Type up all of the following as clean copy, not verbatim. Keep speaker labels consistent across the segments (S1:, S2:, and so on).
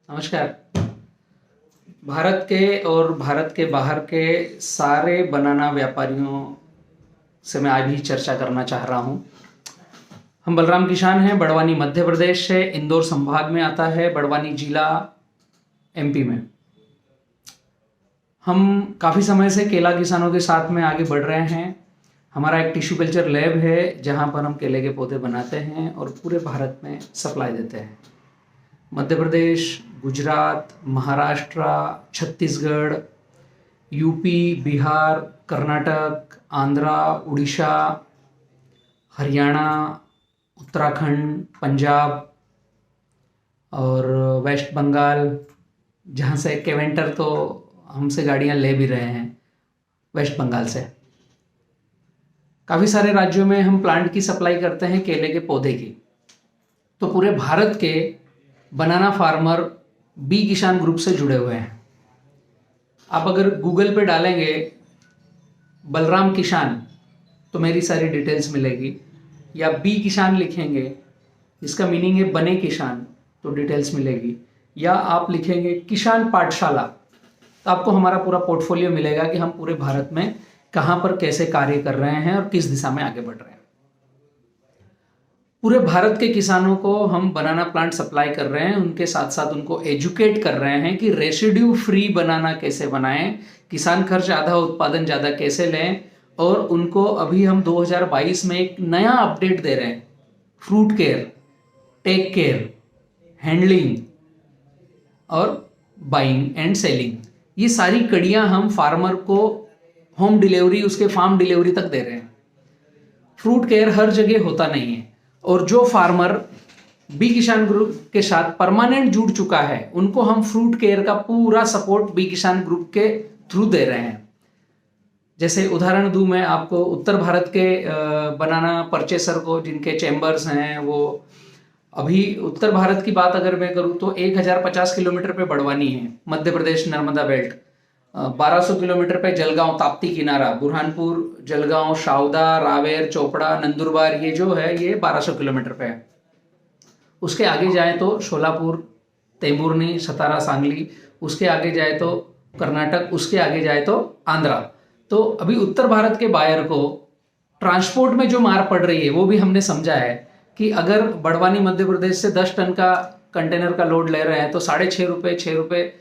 S1: नमस्कार। भारत के और भारत के बाहर के सारे बनाना व्यापारियों से मैं आज भी चर्चा करना चाह रहा हूँ। हम बलराम किसान हैं। बड़वानी मध्य प्रदेश से इंदौर संभाग में आता है, बड़वानी जिला एमपी में। हम काफ़ी समय से केला किसानों के साथ में आगे बढ़ रहे हैं। हमारा एक टिश्यू कल्चर लैब है जहाँ पर हम केले के पौधे बनाते हैं और पूरे भारत में सप्लाई देते हैं। मध्य प्रदेश, गुजरात, महाराष्ट्र, छत्तीसगढ़, यूपी, बिहार, कर्नाटक, आंध्रा, उड़ीसा, हरियाणा, उत्तराखंड, पंजाब और वेस्ट बंगाल, जहाँ से केवेंटर तो हमसे गाड़ियाँ ले भी रहे हैं वेस्ट बंगाल से। काफ़ी सारे राज्यों में हम प्लांट की सप्लाई करते हैं केले के पौधे की। तो पूरे भारत के बनाना फार्मर बी किसान ग्रुप से जुड़े हुए हैं। आप अगर गूगल पे डालेंगे बलराम किसान तो मेरी सारी डिटेल्स मिलेगी, या बी किसान लिखेंगे जिसका मीनिंग है बने किसान तो डिटेल्स मिलेगी, या आप लिखेंगे किसान पाठशाला तो आपको हमारा पूरा पोर्टफोलियो मिलेगा कि हम पूरे भारत में कहाँ पर कैसे कार्य कर रहे हैं और किस दिशा में आगे बढ़ रहे हैं। पूरे भारत के किसानों को हम बनाना प्लांट सप्लाई कर रहे हैं, उनके साथ साथ उनको एजुकेट कर रहे हैं कि रेसिड्यू फ्री बनाना कैसे बनाएं, किसान खर्च आधा उत्पादन ज़्यादा कैसे लें। और उनको अभी हम 2022 में एक नया अपडेट दे रहे हैं, fruit care, take care, handling और बाइंग एंड सेलिंग। ये सारी कड़ियाँ हम फार्मर को होम डिलीवरी, उसके फार्म डिलीवरी तक दे रहे हैं। फ्रूट केयर हर जगह होता नहीं है, और जो फार्मर बी किसान ग्रुप के साथ परमानेंट जुड़ चुका है उनको हम फ्रूट केयर का पूरा सपोर्ट बी किसान ग्रुप के थ्रू दे रहे हैं। जैसे उदाहरण दूं मैं आपको, उत्तर भारत के बनाना परचेसर को जिनके चैम्बर्स हैं, वो अभी उत्तर भारत की बात अगर मैं करूं तो 1050 किलोमीटर पे बड़वानी है, मध्य प्रदेश नर्मदा बेल्ट। 1200 किलोमीटर पे जलगांव ताप्ती किनारा, बुरहानपुर, जलगांव, शावदा, रावेर, चोपड़ा, नंदुरबार, ये जो है ये 1200 किलोमीटर पे है। उसके आगे जाए तो शोलापुर, तेंबुर्नी, सतारा, सांगली, उसके आगे जाए तो कर्नाटक, उसके आगे जाए तो आंध्रा। तो अभी उत्तर भारत के बायर को ट्रांसपोर्ट में जो मार पड़ रही है वो भी हमने समझा है कि अगर बड़वानी मध्य प्रदेश से 10 टन का कंटेनर का लोड ले रहे हैं तो 6.5 रुपये,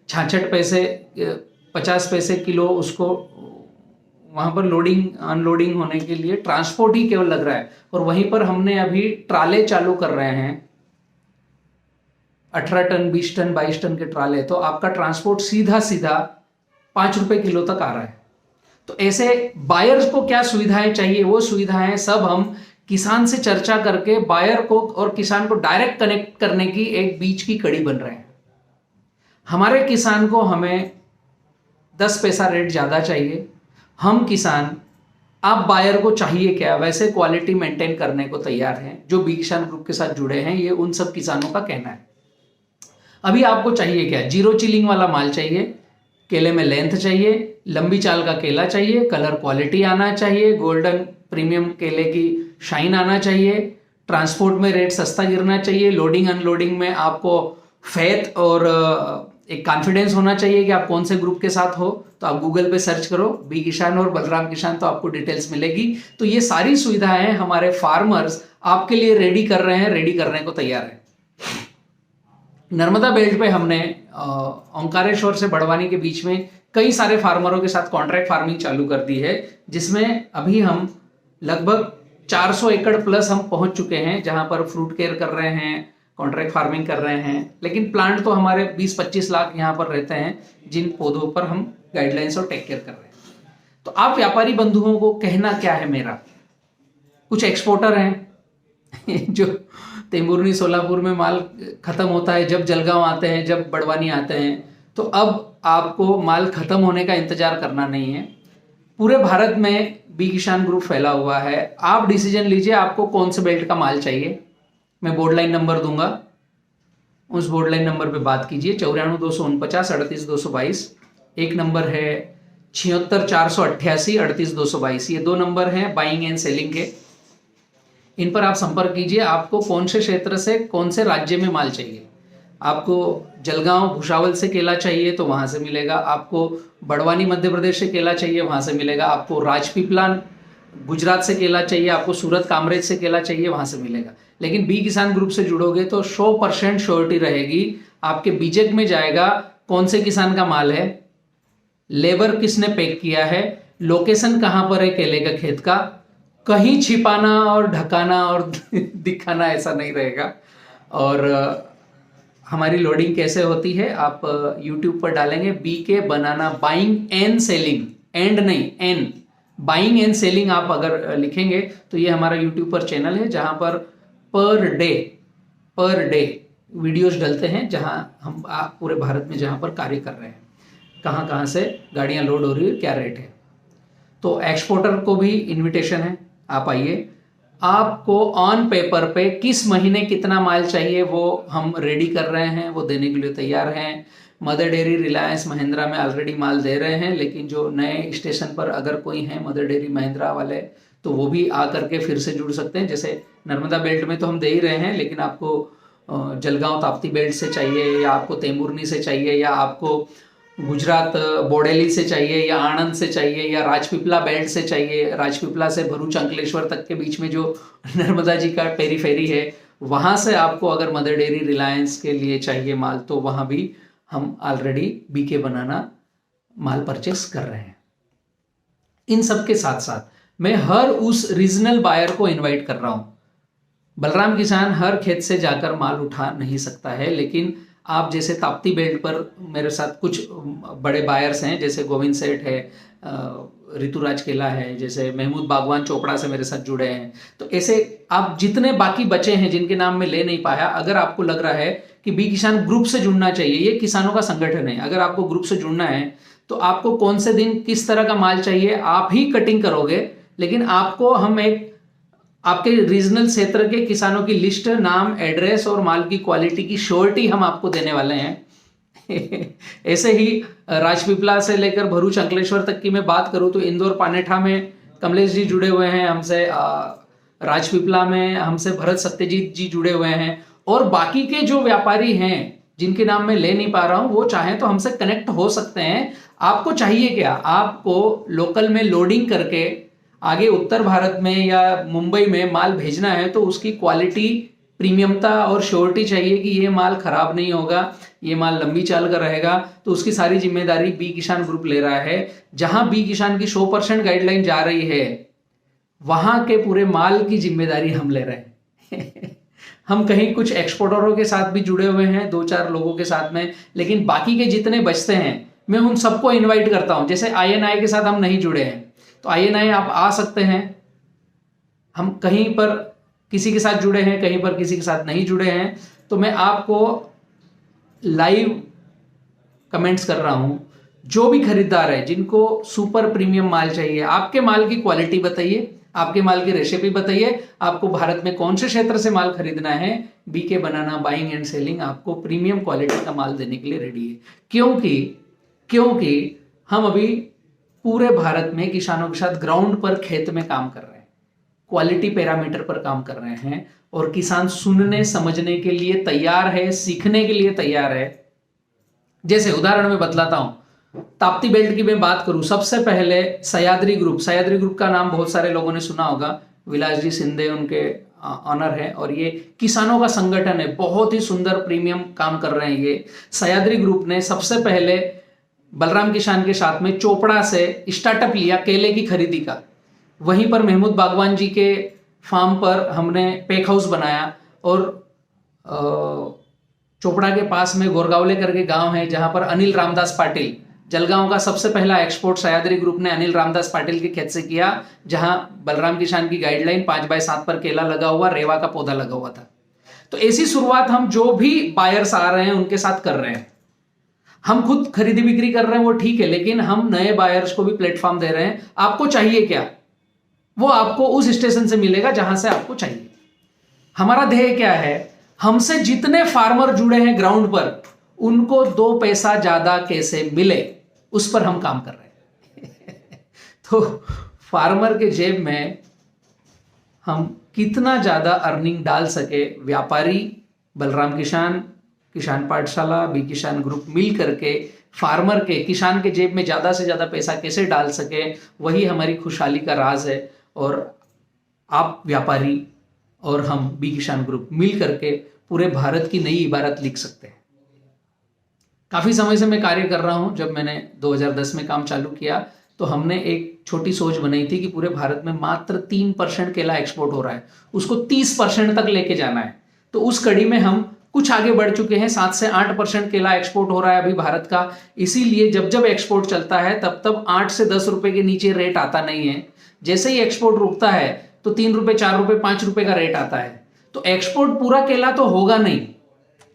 S1: 66 पैसे, 50 पैसे किलो उसको वहाँ पर लोडिंग अनलोडिंग होने के लिए ट्रांसपोर्ट ही केवल लग रहा है। और वहीं पर हमने अभी ट्राले चालू कर रहे हैं, 18 टन, 20 टन, 22 टन के ट्राले, तो आपका ट्रांसपोर्ट सीधा सीधा 5 रुपए किलो तक आ रहा है। तो ऐसे बायर्स को क्या सुविधाएं चाहिए, वो सुविधाएं सब हम किसान से चर्चा करके बायर को और किसान को डायरेक्ट कनेक्ट करने की एक बीच की कड़ी बन रहे हैं। हमारे किसान को हमें 10 पैसा रेट ज़्यादा चाहिए, हम किसान आप बायर को चाहिए क्या वैसे क्वालिटी मेंटेन करने को तैयार हैं। जो बी किसान ग्रुप के साथ जुड़े हैं, ये उन सब किसानों का कहना है। अभी आपको चाहिए क्या? जीरो चिलिंग वाला माल चाहिए, केले में लेंथ चाहिए, लंबी चाल का केला चाहिए, कलर क्वालिटी आना चाहिए, गोल्डन प्रीमियम केले की शाइन आना चाहिए, ट्रांसपोर्ट में रेट सस्ता गिरना चाहिए, लोडिंग अनलोडिंग में आपको फेथ और एक कॉन्फिडेंस होना चाहिए कि आप कौन से ग्रुप के साथ हो। तो आप गूगल पे सर्च करो बी किसान और बलराम किसान, तो आपको डिटेल्स मिलेगी। तो ये सारी सुविधाएं हमारे फार्मर्स आपके लिए रेडी कर रहे हैं, रेडी करने को तैयार है। नर्मदा बेल्ट पे हमने ओंकारेश्वर से बड़वानी के बीच में कई सारे फार्मरों के साथ कॉन्ट्रैक्ट फार्मिंग चालू कर दी है, जिसमें अभी हम लगभग 400 एकड़ प्लस हम पहुंच चुके हैं, जहां पर फ्रूट केयर कर रहे हैं, कॉन्ट्रैक्ट फार्मिंग कर रहे हैं। लेकिन प्लांट तो हमारे 20-25 लाख यहाँ पर रहते हैं, जिन पौधों पर हम गाइडलाइंस और टेक केयर कर रहे हैं। तो आप व्यापारी बंधुओं को कहना क्या है मेरा, कुछ एक्सपोर्टर हैं जो तेंबुर्नी, सोलापुर में माल खत्म होता है, जब जलगांव आते हैं, जब बड़वानी आते हैं, तो अब आपको माल खत्म होने का इंतजार करना नहीं है। पूरे भारत में बी किसान ग्रुप फैला हुआ है। आप डिसीजन लीजिए आपको कौन से बेल्ट का माल चाहिए। मैं बोर्ड लाइन नंबर दूंगा, उस बोर्ड लाइन नंबर पे बात कीजिए, 94 249 38 222। एक नंबर है 76 488 38 222। ये 2 नंबर हैं बाइंग एंड सेलिंग के। इन पर आप संपर्क कीजिए। आपको कौन से क्षेत्र से, कौन से राज्य में माल चाहिए। आपको जलगांव भुसावल से केला चाहिए तो वहाँ से मिलेगा, आपको बड़वानी मध्य प्रदेश से केला चाहिए वहाँ से मिलेगा, आपको राजपीपला गुजरात से केला चाहिए, आपको सूरत कामरेज से केला चाहिए वहाँ से मिलेगा। लेकिन बी किसान ग्रुप से जुड़ोगे तो 100% श्योरिटी रहेगी, आपके बीजेक में जाएगा कौन से किसान का माल है, लेबर किसने पैक किया है, लोकेशन कहाँ पर है केले का खेत का, कहीं छिपाना और ढकाना और दिखाना ऐसा नहीं रहेगा। और हमारी लोडिंग कैसे होती है, आप यूट्यूब पर डालेंगे BK banana buying and selling, and नहीं एन, बाइंग एंड सेलिंग आप अगर लिखेंगे तो ये हमारा यूट्यूब पर चैनल है जहां पर पर डे वीडियोस डलते हैं, जहां हम पूरे भारत में जहां पर कार्य कर रहे हैं, कहां कहां से गाड़ियां लोड हो रही है, क्या रेट है। तो एक्सपोर्टर को भी इनविटेशन है, आप आइए। आपको ऑन पेपर पे किस महीने कितना माल चाहिए वो हम रेडी कर रहे हैं, वो देने के लिए तैयार हैं। मदर डेयरी रिलायंस महिंद्रा में ऑलरेडी माल दे रहे हैं, लेकिन जो नए स्टेशन पर अगर कोई है मदर डेयरी महिंद्रा वाले तो वो भी आ करके फिर से जुड़ सकते हैं। जैसे नर्मदा बेल्ट में तो हम दे ही रहे हैं, लेकिन आपको जलगांव ताप्ती बेल्ट से चाहिए, या आपको तेमुरनी से चाहिए, या आपको गुजरात बोडेली से चाहिए, या आणंद से चाहिए, या राजपीपला बेल्ट से चाहिए, राजपीपला से भरूच अंकलेश्वर तक के बीच में जो नर्मदा जी का पेरीफेरी है वहाँ से आपको अगर मदर डेयरी रिलायंस के लिए चाहिए माल तो वहाँ भी हम ऑलरेडी BK बनाना माल परचेस कर रहे हैं। इन सब के साथ साथ मैं हर उस रीजनल बायर को इनवाइट कर रहा हूँ। बलराम किसान हर खेत से जाकर माल उठा नहीं सकता है, लेकिन आप जैसे ताप्ती बेल्ट पर मेरे साथ कुछ बड़े बायर्स हैं, जैसे गोविंद सेठ है, ऋतुराज केला है, जैसे महमूद बागवान चोपड़ा से मेरे साथ जुड़े हैं। तो ऐसे आप जितने बाकी बचे हैं जिनके नाम मैं ले नहीं पाया, अगर आपको लग रहा है कि बी किसान ग्रुप से जुड़ना चाहिए, ये किसानों का संगठन है, अगर आपको ग्रुप से जुड़ना है तो आपको कौन से दिन किस तरह का माल चाहिए आप ही कटिंग करोगे, लेकिन आपको हम एक आपके रीजनल क्षेत्र के किसानों की लिस्ट, नाम, एड्रेस और माल की क्वालिटी की श्योरिटी हम आपको देने वाले हैं। ऐसे ही राजपीपला से लेकर भरूच अंकलेश्वर तक की मैं बात करूं तो इंदौर पानेठा में कमलेश जी जुड़े हुए हैं हमसे, राजपीपला में हमसे भरत सत्यजीत जी जुड़े हुए हैं, और बाकी के जो व्यापारी हैं जिनके नाम मैं ले नहीं पा रहा हूं वो चाहें तो हमसे कनेक्ट हो सकते हैं। आपको चाहिए क्या, आपको लोकल में लोडिंग करके आगे उत्तर भारत में या मुंबई में माल भेजना है तो उसकी क्वालिटी, प्रीमियमता और श्योरिटी चाहिए कि ये माल खराब नहीं होगा, ये माल लंबी चाल का रहेगा, तो उसकी सारी जिम्मेदारी बी किसान ग्रुप ले रहा है। जहां बी किसान की 100% गाइडलाइन जा रही है वहां के पूरे माल की जिम्मेदारी हम ले रहे हैं। हम कहीं कुछ एक्सपोर्टरों के साथ भी जुड़े हुए हैं, 2-4 लोगों के साथ में, लेकिन बाकी के जितने बचते हैं मैं उन सबको इन्वाइट करता हूं। जैसे INI के साथ हम नहीं जुड़े हैं तो INI आप आ सकते हैं, हम कहीं पर किसी के साथ जुड़े हैं, कहीं पर किसी के साथ नहीं जुड़े हैं, तो मैं आपको लाइव कमेंट्स कर रहा हूं। जो भी खरीदार है जिनको सुपर प्रीमियम माल चाहिए, आपके माल की क्वालिटी बताइए, आपके माल की रेसिपी बताइए, आपको भारत में कौन से क्षेत्र से माल खरीदना है, BK banana buying and selling आपको प्रीमियम क्वालिटी का माल देने के लिए रेडी है। क्योंकि हम अभी पूरे भारत में किसानों के साथ ग्राउंड पर खेत में काम कर रहे हैं, क्वालिटी पैरामीटर पर काम कर रहे हैं, और किसान सुनने समझने के लिए तैयार है, सीखने के लिए तैयार है। जैसे उदाहरण में बतलाता हूं, ताप्ती बेल्ट की मैं बात करूं, सबसे पहले सह्याद्री ग्रुप का नाम बहुत सारे लोगों ने सुना होगा, विलास जी सिंधे उनके ऑनर है, और ये किसानों का संगठन है, बहुत ही सुंदर प्रीमियम काम कर रहे हैं। ये सह्याद्री ग्रुप ने सबसे पहले बलराम किसान के साथ में चोपड़ा से स्टार्टअप लिया केले की खरीदी का। वहीं पर महमूद बागवान जी के फार्म पर हमने पैक हाउस बनाया, और चोपड़ा के पास में गोरगावले करके गांव है जहां पर अनिल रामदास पाटिल, जलगांव का सबसे पहला एक्सपोर्ट सह्याद्री ग्रुप ने अनिल रामदास पाटिल के खेत से किया, जहां बलराम किसान की गाइडलाइन 5x7 पर केला लगा हुआ, रेवा का पौधा लगा हुआ था। तो ऐसी शुरुआत हम जो भी बायर्स आ रहे हैं उनके साथ कर रहे हैं। हम खुद खरीदी बिक्री कर रहे हैं वो ठीक है, लेकिन हम नए बायर्स को भी प्लेटफॉर्म दे रहे हैं। आपको चाहिए क्या, वो आपको उस स्टेशन से मिलेगा जहां से आपको चाहिए। हमारा ध्येय क्या है, हमसे जितने फार्मर जुड़े हैं ग्राउंड पर उनको 2 पैसा ज्यादा कैसे मिले, उस पर हम काम कर रहे हैं। तो फार्मर के जेब में हम कितना ज्यादा अर्निंग डाल सके, व्यापारी, बलराम किसान, किसान पाठशाला, बी किसान ग्रुप मिल करके फार्मर के, किसान के जेब में ज़्यादा से ज़्यादा पैसा कैसे डाल सके, वही हमारी खुशहाली का राज है। और आप व्यापारी और हम बी किसान ग्रुप मिल करके पूरे भारत की नई इबारत लिख सकते हैं। काफ़ी समय से मैं कार्य कर रहा हूँ। जब मैंने 2010 में काम चालू किया तो हमने एक छोटी सोच बनाई थी कि पूरे भारत में मात्र 3% केला एक्सपोर्ट हो रहा है, उसको 30% तक लेके जाना है। तो उस कड़ी में हम कुछ आगे बढ़ चुके हैं, 7 से 8% केला एक्सपोर्ट हो रहा है अभी भारत का। इसीलिए जब जब एक्सपोर्ट चलता है तब तब 8 से 10 रुपए के नीचे रेट आता नहीं है। जैसे ही एक्सपोर्ट रुकता है तो 3 रुपए, 4 रुपए, 5 रुपए का रेट आता है। तो एक्सपोर्ट पूरा केला तो होगा नहीं,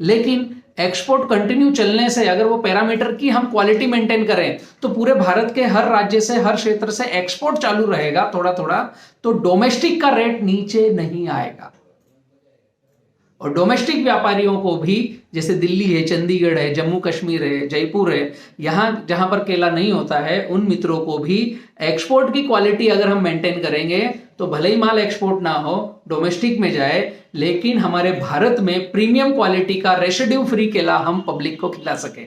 S1: लेकिन एक्सपोर्ट कंटिन्यू चलने से अगर वो पैरामीटर की हम क्वालिटी मेंटेन करें तो पूरे भारत के हर राज्य से, हर क्षेत्र से एक्सपोर्ट चालू रहेगा थोड़ा थोड़ा, तो डोमेस्टिक का रेट नीचे नहीं आएगा। और डोमेस्टिक व्यापारियों को भी, जैसे दिल्ली है, चंडीगढ़ है, जम्मू कश्मीर है, जयपुर है, यहाँ जहां पर केला नहीं होता है, उन मित्रों को भी एक्सपोर्ट की क्वालिटी अगर हम मेंटेन करेंगे तो भले ही माल एक्सपोर्ट ना हो, डोमेस्टिक में जाए, लेकिन हमारे भारत में प्रीमियम क्वालिटी का रेसिड्यू फ्री केला हम पब्लिक को खिला सके।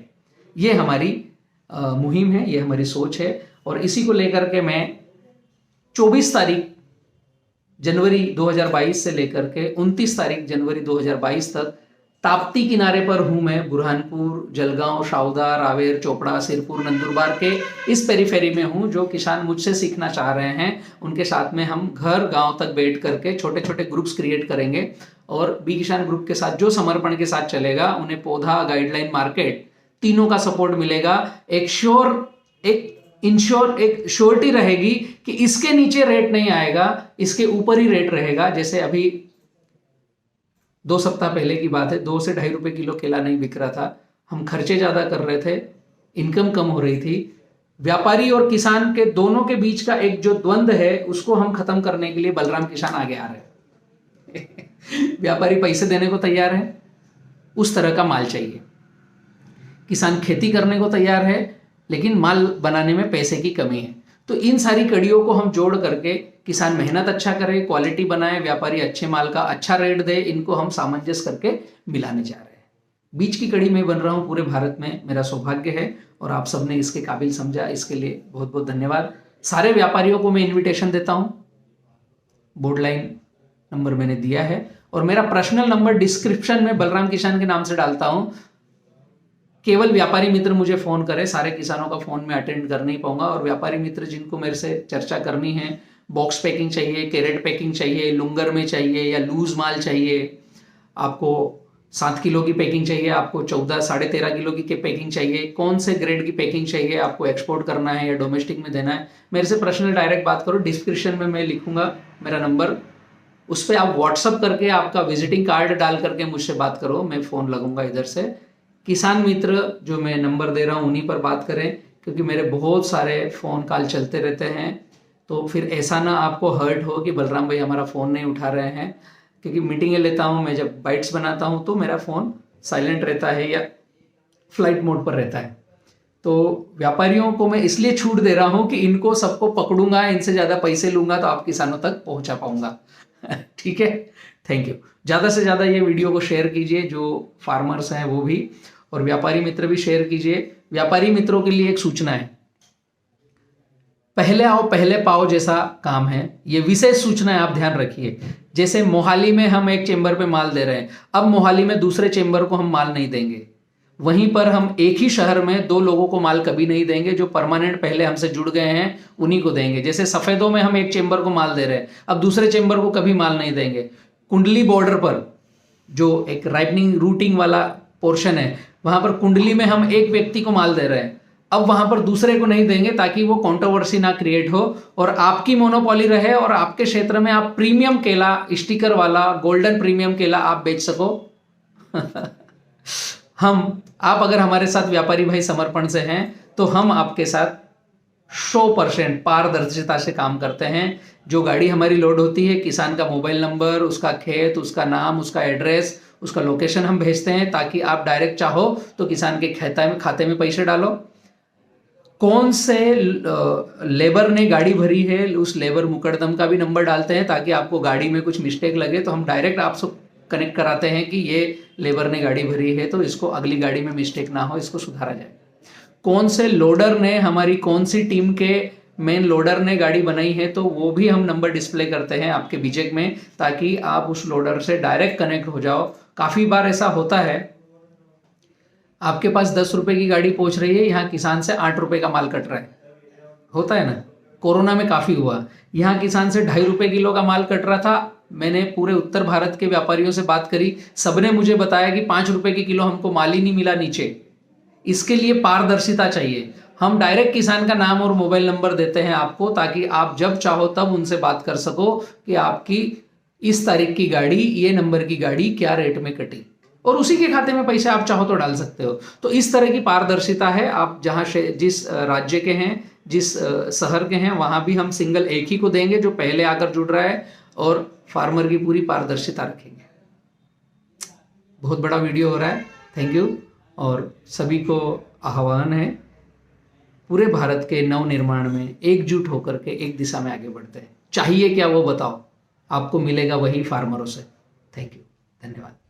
S1: ये हमारी मुहिम है, ये हमारी सोच है। और इसी को लेकर के मैं 24 तारीख जनवरी 2022 से लेकर के 29 तारीख जनवरी 2022 तक ताप्ती किनारे पर हूं मैं। बुरहानपुर, जलगांव, शावदा, रावेर, चोपड़ा, सिरपुर, नंदुरबार के इस पेरीफेरी में हूं। जो किसान मुझसे सीखना चाह रहे हैं उनके साथ में हम घर गांव तक बैठ करके छोटे छोटे ग्रुप्स क्रिएट करेंगे। और बी किसान ग्रुप के साथ जो समर्पण के साथ चलेगा, उन्हें पौधा, गाइडलाइन, मार्केट तीनों का सपोर्ट मिलेगा। एक श्योरिटी रहेगी कि इसके नीचे रेट नहीं आएगा, इसके ऊपर ही रेट रहेगा। जैसे अभी 2 सप्ताह पहले की बात है, 2 से 2.5 रुपए किलो केला नहीं बिक रहा था। हम खर्चे ज्यादा कर रहे थे, इनकम कम हो रही थी। व्यापारी और किसान के दोनों के बीच का एक जो द्वंद्व है उसको हम खत्म करने के लिए बलराम किसान आगे आ रहे हैं। व्यापारी पैसे देने को तैयार है, उस तरह का माल चाहिए। किसान खेती करने को तैयार है, लेकिन माल बनाने में पैसे की कमी है। तो इन सारी कड़ियों को हम जोड़ करके किसान मेहनत अच्छा करे, क्वालिटी बनाए, व्यापारी अच्छे माल का अच्छा रेट दे, इनको हम सामंजस्य करके मिलाने जा रहे हैं। बीच की कड़ी में बन रहा हूं पूरे भारत में, मेरा सौभाग्य है और आप सबने इसके काबिल समझा, इसके लिए बहुत बहुत धन्यवाद। सारे व्यापारियों को मैं इन्विटेशन देता हूं। बोर्ड लाइन नंबर मैंने दिया है और मेरा पर्सनल नंबर डिस्क्रिप्शन में बलराम किसान के नाम से डालता हूं। केवल व्यापारी मित्र मुझे फोन करें, सारे किसानों का फोन में अटेंड कर नहीं पाऊंगा। और व्यापारी मित्र जिनको मेरे से चर्चा करनी है, बॉक्स पैकिंग चाहिए, कैरेट पैकिंग चाहिए, लुंगर में चाहिए या लूज माल चाहिए, आपको 7 किलो की पैकिंग चाहिए, आपको 14, 13.5 किलो की पैकिंग चाहिए, कौन से ग्रेड की पैकिंग चाहिए, आपको एक्सपोर्ट करना है या डोमेस्टिक में देना है, मेरे से पर्सनल डायरेक्ट बात करो। डिस्क्रिप्शन में मैं लिखूंगा मेरा नंबर, उस पर आप व्हाट्सअप करके आपका विजिटिंग कार्ड डाल करके मुझसे बात करो, मैं फ़ोन लगूंगा इधर से। किसान मित्र जो मैं नंबर दे रहा हूँ उन्हीं पर बात करें, क्योंकि मेरे बहुत सारे फ़ोन कॉल चलते रहते हैं। तो फिर ऐसा ना आपको हर्ट हो कि बलराम भाई हमारा फ़ोन नहीं उठा रहे हैं, क्योंकि मीटिंगें लेता हूँ मैं, जब बाइट्स बनाता हूँ तो मेरा फ़ोन साइलेंट रहता है या फ्लाइट मोड पर रहता है। तो व्यापारियों को मैं इसलिए छूट दे रहा हूँ कि इनको सबको पकड़ूंगा, इनसे ज़्यादा पैसे लूंगा तो आप किसानों तक पहुँचा पाऊंगा। ठीक है, थैंक यू। ज़्यादा से ज़्यादा ये वीडियो को शेयर कीजिए, जो फार्मर्स हैं वो भी, और व्यापारी मित्र भी शेयर कीजिए। व्यापारी मित्रों के लिए एक सूचना है, पहले आओ पहले पाओ जैसा काम है, ये विशेष सूचना है, आप ध्यान रखिए। जैसे मोहाली में हम एक चेंबर पे माल दे रहे हैं, अब मोहाली में दूसरे चेंबर को हम माल नहीं देंगे। वहीं पर हम एक ही शहर में 2 लोगों को माल कभी नहीं देंगे, जो परमानेंट पहले हमसे जुड़ गए हैं उन्हीं को देंगे। जैसे सफेदों में हम एक चेंबर को माल दे रहे हैं, अब दूसरे चेंबर को कभी माल नहीं देंगे। कुंडली बॉर्डर पर जो एक राइपनिंग रूटिंग वाला पोर्शन है, वहां पर कुंडली में हम एक व्यक्ति को माल दे रहे हैं, अब वहां पर दूसरे को नहीं देंगे, ताकि वो कंट्रोवर्सी ना क्रिएट हो और आपकी मोनोपोली रहे और आपके क्षेत्र में आप प्रीमियम केला, स्टिकर वाला गोल्डन प्रीमियम केला आप बेच सको। आप अगर हमारे साथ व्यापारी भाई समर्पण से हैं तो हम आपके साथ 100% पारदर्शिता से काम करते हैं। जो गाड़ी हमारी लोड होती है, किसान का मोबाइल नंबर, उसका खेत, उसका नाम, उसका एड्रेस, उसका लोकेशन हम भेजते हैं, ताकि आप डायरेक्ट चाहो तो किसान के खाते में पैसे डालो। कौन से लेबर ने गाड़ी भरी है, उस लेबर मुकदम का भी नंबर डालते हैं, ताकि आपको गाड़ी में कुछ मिस्टेक लगे तो हम डायरेक्ट कनेक्ट कराते हैं कि ये लेबर ने गाड़ी भरी है तो इसको अगली गाड़ी में मिस्टेक ना हो, इसको सुधारा जाए। कौन से लोडर ने, हमारी कौन सी टीम के मेन लोडर ने गाड़ी बनाई है, तो वो भी हम नंबर डिस्प्ले करते हैं आपके बीजेक में, ताकि आप उस लोडर से डायरेक्ट कनेक्ट हो जाओ। काफ़ी बार ऐसा होता है, आपके पास 10 रुपए की गाड़ी पहुंच रही है, यहाँ किसान से 8 रुपए का माल कट रहा है, होता है ना। कोरोना में काफ़ी हुआ, यहाँ किसान से 2.5 रुपए किलो का माल कट रहा था। मैंने पूरे उत्तर भारत के व्यापारियों से बात करी, सबने मुझे बताया कि 5 रुपए की किलो हमको माल ही नहीं मिला नीचे। इसके लिए पारदर्शिता चाहिए। हम डायरेक्ट किसान का नाम और मोबाइल नंबर देते हैं आपको, ताकि आप जब चाहो तब उनसे बात कर सको कि आपकी इस तारीख की गाड़ी, ये नंबर की गाड़ी क्या रेट में कटी, और उसी के खाते में पैसे आप चाहो तो डाल सकते हो। तो इस तरह की पारदर्शिता है। आप जहाँ जिस राज्य के हैं, जिस शहर के हैं, वहाँ भी हम सिंगल एक ही को देंगे जो पहले आकर जुड़ रहा है, और फार्मर की पूरी पारदर्शिता रखेंगे। बहुत बड़ा वीडियो हो रहा है, थैंक यू। और सभी को आह्वान है, पूरे भारत के नवनिर्माण में एकजुट होकर के एक दिशा में आगे बढ़ते हैं। चाहिए क्या वो बताओ, आपको मिलेगा वही फार्मरों से। थैंक यू, धन्यवाद।